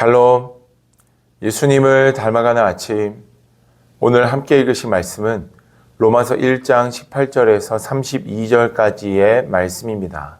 샬롬, 예수님을 닮아가는 아침. 오늘 함께 읽으신 말씀은 로마서 1장 18절에서 32절까지의 말씀입니다.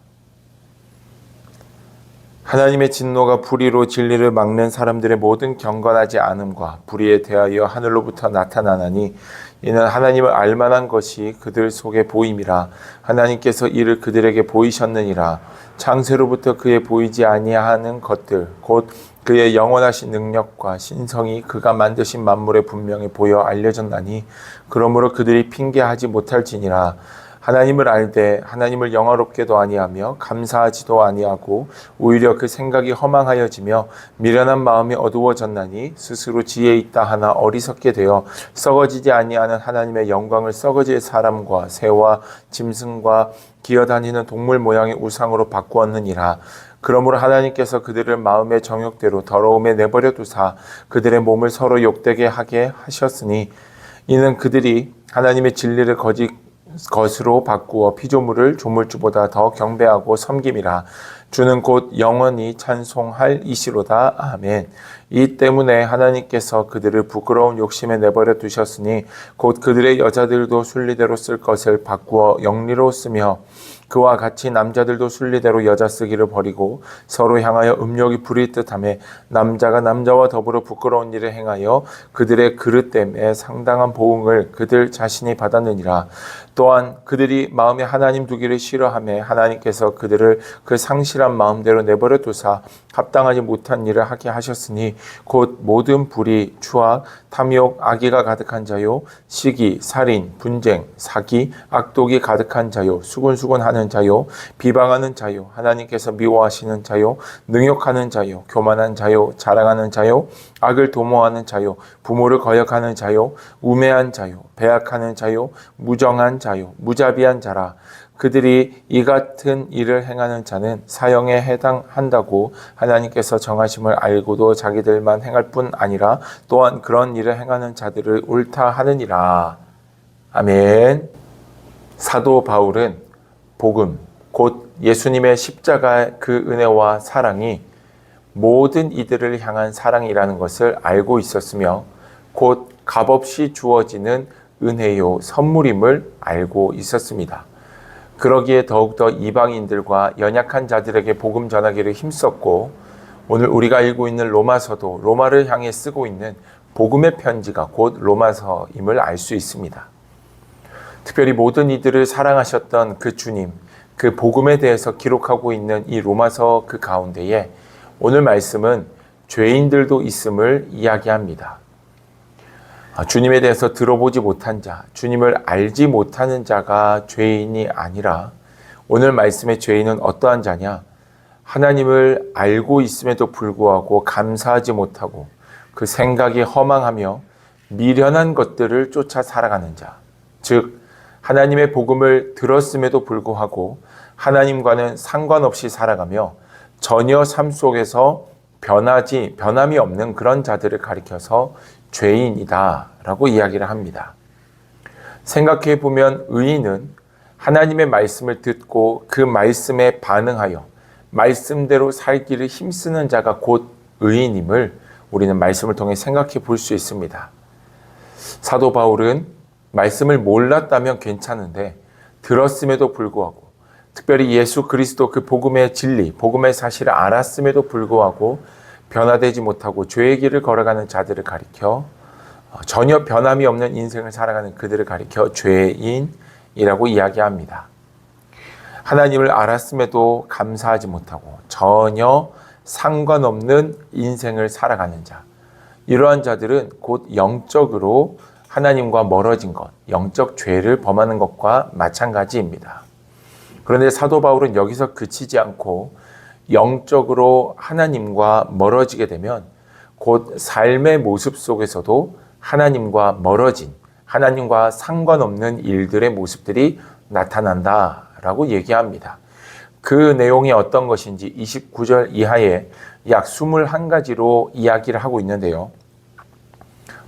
하나님의 진노가 불의로 진리를 막는 사람들의 모든 경건하지 않음과 불의에 대하여 하늘로부터 나타나나니 이는 하나님을 알만한 것이 그들 속에 보임이라. 하나님께서 이를 그들에게 보이셨느니라. 창세로부터 그의 보이지 아니하는 것들 곧 그의 영원하신 능력과 신성이 그가 만드신 만물에 분명히 보여 알려졌나니 그러므로 그들이 핑계하지 못할지니라. 하나님을 알되 하나님을 영화롭게도 아니하며 감사하지도 아니하고 오히려 그 생각이 허망하여지며 미련한 마음이 어두워졌나니 스스로 지혜 있다 하나 어리석게 되어 썩어지지 아니하는 하나님의 영광을 썩어질 사람과 새와 짐승과 기어다니는 동물 모양의 우상으로 바꾸었느니라. 그러므로 하나님께서 그들을 마음의 정욕대로 더러움에 내버려 두사 그들의 몸을 서로 욕되게 하게 하셨으니 이는 그들이 하나님의 진리를 것으로 바꾸어 피조물을 조물주보다 더 경배하고 섬김이라. 주는 곧 영원히 찬송할 이시로다. 아멘. 이 때문에 하나님께서 그들을 부끄러운 욕심에 내버려 두셨으니 곧 그들의 여자들도 순리대로 쓸 것을 바꾸어 영리로 쓰며 그와 같이 남자들도 순리대로 여자 쓰기를 버리고 서로 향하여 음욕이 부릴 듯하며 남자가 남자와 더불어 부끄러운 일을 행하여 그들의 그릇됨에 상당한 보응을 그들 자신이 받았느니라. 또한 그들이 마음에 하나님 두기를 싫어하며 하나님께서 그들을 그 상실한 마음대로 내버려 두사 합당하지 못한 일을 하게 하셨으니 곧 모든 불의, 추악, 탐욕, 악의가 가득한 자요 시기, 살인, 분쟁, 사기, 악독이 가득한 자요 수군수군하는 자요 비방하는 자요 하나님께서 미워하시는 자요 능욕하는 자요 교만한 자요 자랑하는 자요 악을 도모하는 자요 부모를 거역하는 자요 우매한 자요 배약하는 자요 무정한 자요 무자비한 자라. 그들이 이 같은 일을 행하는 자는 사형에 해당한다고 하나님께서 정하심을 알고도 자기들만 행할 뿐 아니라 또한 그런 일을 행하는 자들을 옳다 하느니라. 아멘. 사도 바울은 복음, 곧 예수님의 십자가의 그 은혜와 사랑이 모든 이들을 향한 사랑이라는 것을 알고 있었으며 곧 값없이 주어지는 은혜요 선물임을 알고 있었습니다. 그러기에 더욱더 이방인들과 연약한 자들에게 복음 전하기를 힘썼고 오늘 우리가 읽고 있는 로마서도 로마를 향해 쓰고 있는 복음의 편지가 곧 로마서임을 알 수 있습니다. 특별히 모든 이들을 사랑하셨던 그 주님, 그 복음에 대해서 기록하고 있는 이 로마서 그 가운데에 오늘 말씀은 죄인들도 있음을 이야기합니다. 주님에 대해서 들어보지 못한 자, 주님을 알지 못하는 자가 죄인이 아니라 오늘 말씀의 죄인은 어떠한 자냐? 하나님을 알고 있음에도 불구하고 감사하지 못하고 그 생각이 허망하며 미련한 것들을 쫓아 살아가는 자, 즉 하나님의 복음을 들었음에도 불구하고 하나님과는 상관없이 살아가며 전혀 삶 속에서 변함이 없는 그런 자들을 가리켜서 죄인이다 라고 이야기를 합니다. 생각해 보면 의인은 하나님의 말씀을 듣고 그 말씀에 반응하여 말씀대로 살기를 힘쓰는 자가 곧 의인임을 우리는 말씀을 통해 생각해 볼 수 있습니다. 사도 바울은 말씀을 몰랐다면 괜찮은데 들었음에도 불구하고 특별히 예수 그리스도 그 복음의 진리, 복음의 사실을 알았음에도 불구하고 변화되지 못하고 죄의 길을 걸어가는 자들을 가리켜 전혀 변함이 없는 인생을 살아가는 그들을 가리켜 죄인이라고 이야기합니다. 하나님을 알았음에도 감사하지 못하고 전혀 상관없는 인생을 살아가는 자, 이러한 자들은 곧 영적으로 하나님과 멀어진 것, 영적 죄를 범하는 것과 마찬가지입니다. 그런데 사도 바울은 여기서 그치지 않고 영적으로 하나님과 멀어지게 되면 곧 삶의 모습 속에서도 하나님과 멀어진, 하나님과 상관없는 일들의 모습들이 나타난다라고 얘기합니다. 그 내용이 어떤 것인지 29절 이하에 약 21가지로 이야기를 하고 있는데요.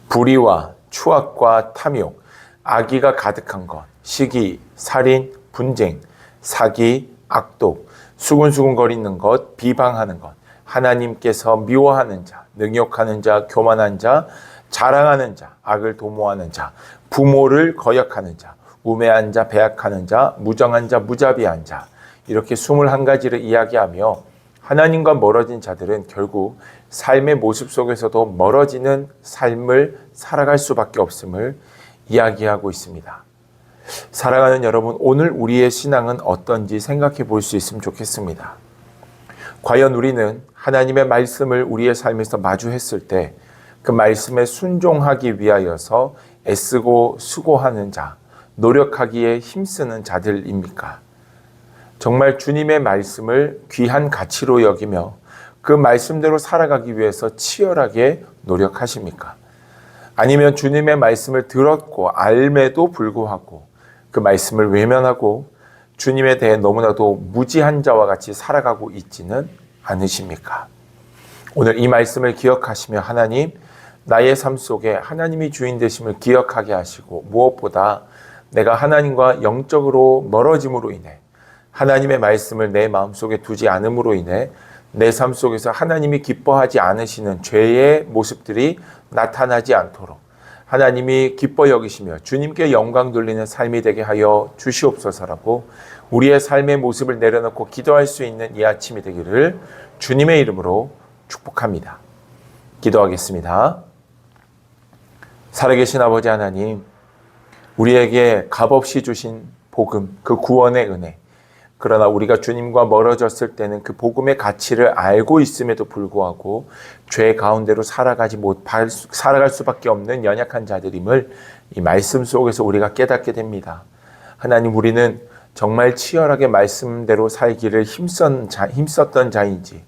불의와 추악과 탐욕, 악의가 가득한 것, 시기, 살인, 분쟁, 사기, 악독, 수군수군거리는 것, 비방하는 것, 하나님께서 미워하는 자, 능욕하는 자, 교만한 자, 자랑하는 자, 악을 도모하는 자, 부모를 거역하는 자, 우매한 자, 배약하는 자, 무정한 자, 무자비한 자, 이렇게 21가지를 이야기하며 하나님과 멀어진 자들은 결국 삶의 모습 속에서도 멀어지는 삶을 살아갈 수밖에 없음을 이야기하고 있습니다. 사랑하는 여러분, 오늘 우리의 신앙은 어떤지 생각해 볼 수 있으면 좋겠습니다. 과연 우리는 하나님의 말씀을 우리의 삶에서 마주했을 때 그 말씀에 순종하기 위하여서 애쓰고 수고하는 자, 노력하기에 힘쓰는 자들입니까? 정말 주님의 말씀을 귀한 가치로 여기며 그 말씀대로 살아가기 위해서 치열하게 노력하십니까? 아니면 주님의 말씀을 들었고 알매도 불구하고 그 말씀을 외면하고 주님에 대해 너무나도 무지한 자와 같이 살아가고 있지는 않으십니까? 오늘 이 말씀을 기억하시며 하나님, 나의 삶 속에 하나님이 주인 되심을 기억하게 하시고 무엇보다 내가 하나님과 영적으로 멀어짐으로 인해 하나님의 말씀을 내 마음속에 두지 않음으로 인해 내 삶 속에서 하나님이 기뻐하지 않으시는 죄의 모습들이 나타나지 않도록 하나님이 기뻐 여기시며 주님께 영광 돌리는 삶이 되게 하여 주시옵소서라고 우리의 삶의 모습을 내려놓고 기도할 수 있는 이 아침이 되기를 주님의 이름으로 축복합니다. 기도하겠습니다. 살아계신 아버지 하나님, 우리에게 값없이 주신 복음, 그 구원의 은혜, 그러나 우리가 주님과 멀어졌을 때는 그 복음의 가치를 알고 있음에도 불구하고 죄 가운데로 살아갈 수밖에 없는 연약한 자들임을 이 말씀 속에서 우리가 깨닫게 됩니다. 하나님, 우리는 정말 치열하게 말씀대로 살기를 힘썼던 자인지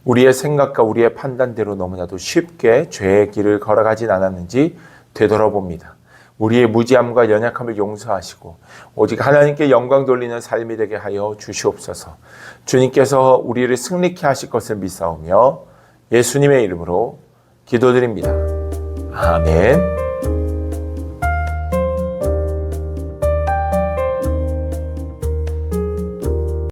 우리의 생각과 우리의 판단대로 너무나도 쉽게 죄의 길을 걸어가진 않았는지 되돌아봅니다. 우리의 무지함과 연약함을 용서하시고 오직 하나님께 영광 돌리는 삶이 되게 하여 주시옵소서. 주님께서 우리를 승리케 하실 것을 믿사오며 예수님의 이름으로 기도드립니다. 아멘.